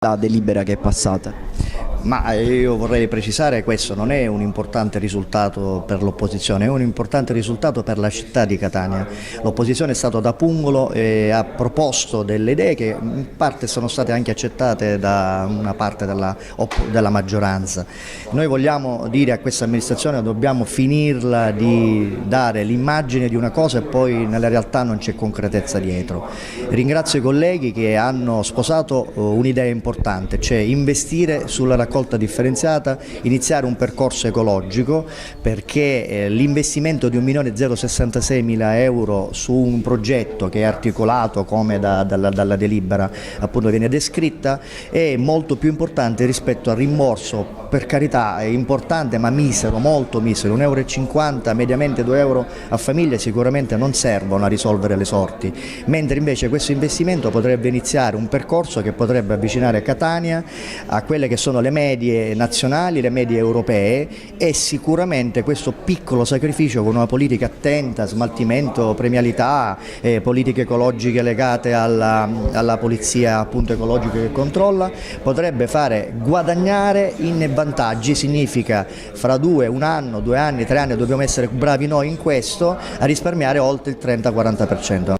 la delibera che è passata. Ma io vorrei precisare questo, non è un importante risultato per l'opposizione, è un importante risultato per la città di Catania. L'opposizione è stata da pungolo e ha proposto delle idee che in parte sono state anche accettate da una parte della maggioranza. Noi vogliamo dire a questa amministrazione che dobbiamo finirla di dare l'immagine di una cosa e poi nella realtà non c'è concretezza dietro. Ringrazio i colleghi che hanno sposato un'idea importante, cioè investire sulla raccolta differenziata, iniziare un percorso ecologico, perché l'investimento di 1.066.000 euro su un progetto che è articolato come dalla delibera appunto viene descritta è molto più importante rispetto al rimborso, per carità è importante ma misero, molto misero, 1,50 euro, mediamente 2 euro a famiglia sicuramente non servono a risolvere le sorti, mentre invece questo investimento potrebbe iniziare un percorso che potrebbe avvicinare Catania a quelle che sono le medie nazionali, le medie europee, e sicuramente questo piccolo sacrificio con una politica attenta, smaltimento, premialità, politiche ecologiche legate alla polizia appunto ecologica che controlla, potrebbe fare guadagnare in vantaggi. Significa fra un anno, 2 anni, 3 anni, dobbiamo essere bravi noi in questo, a risparmiare oltre il 30-40%.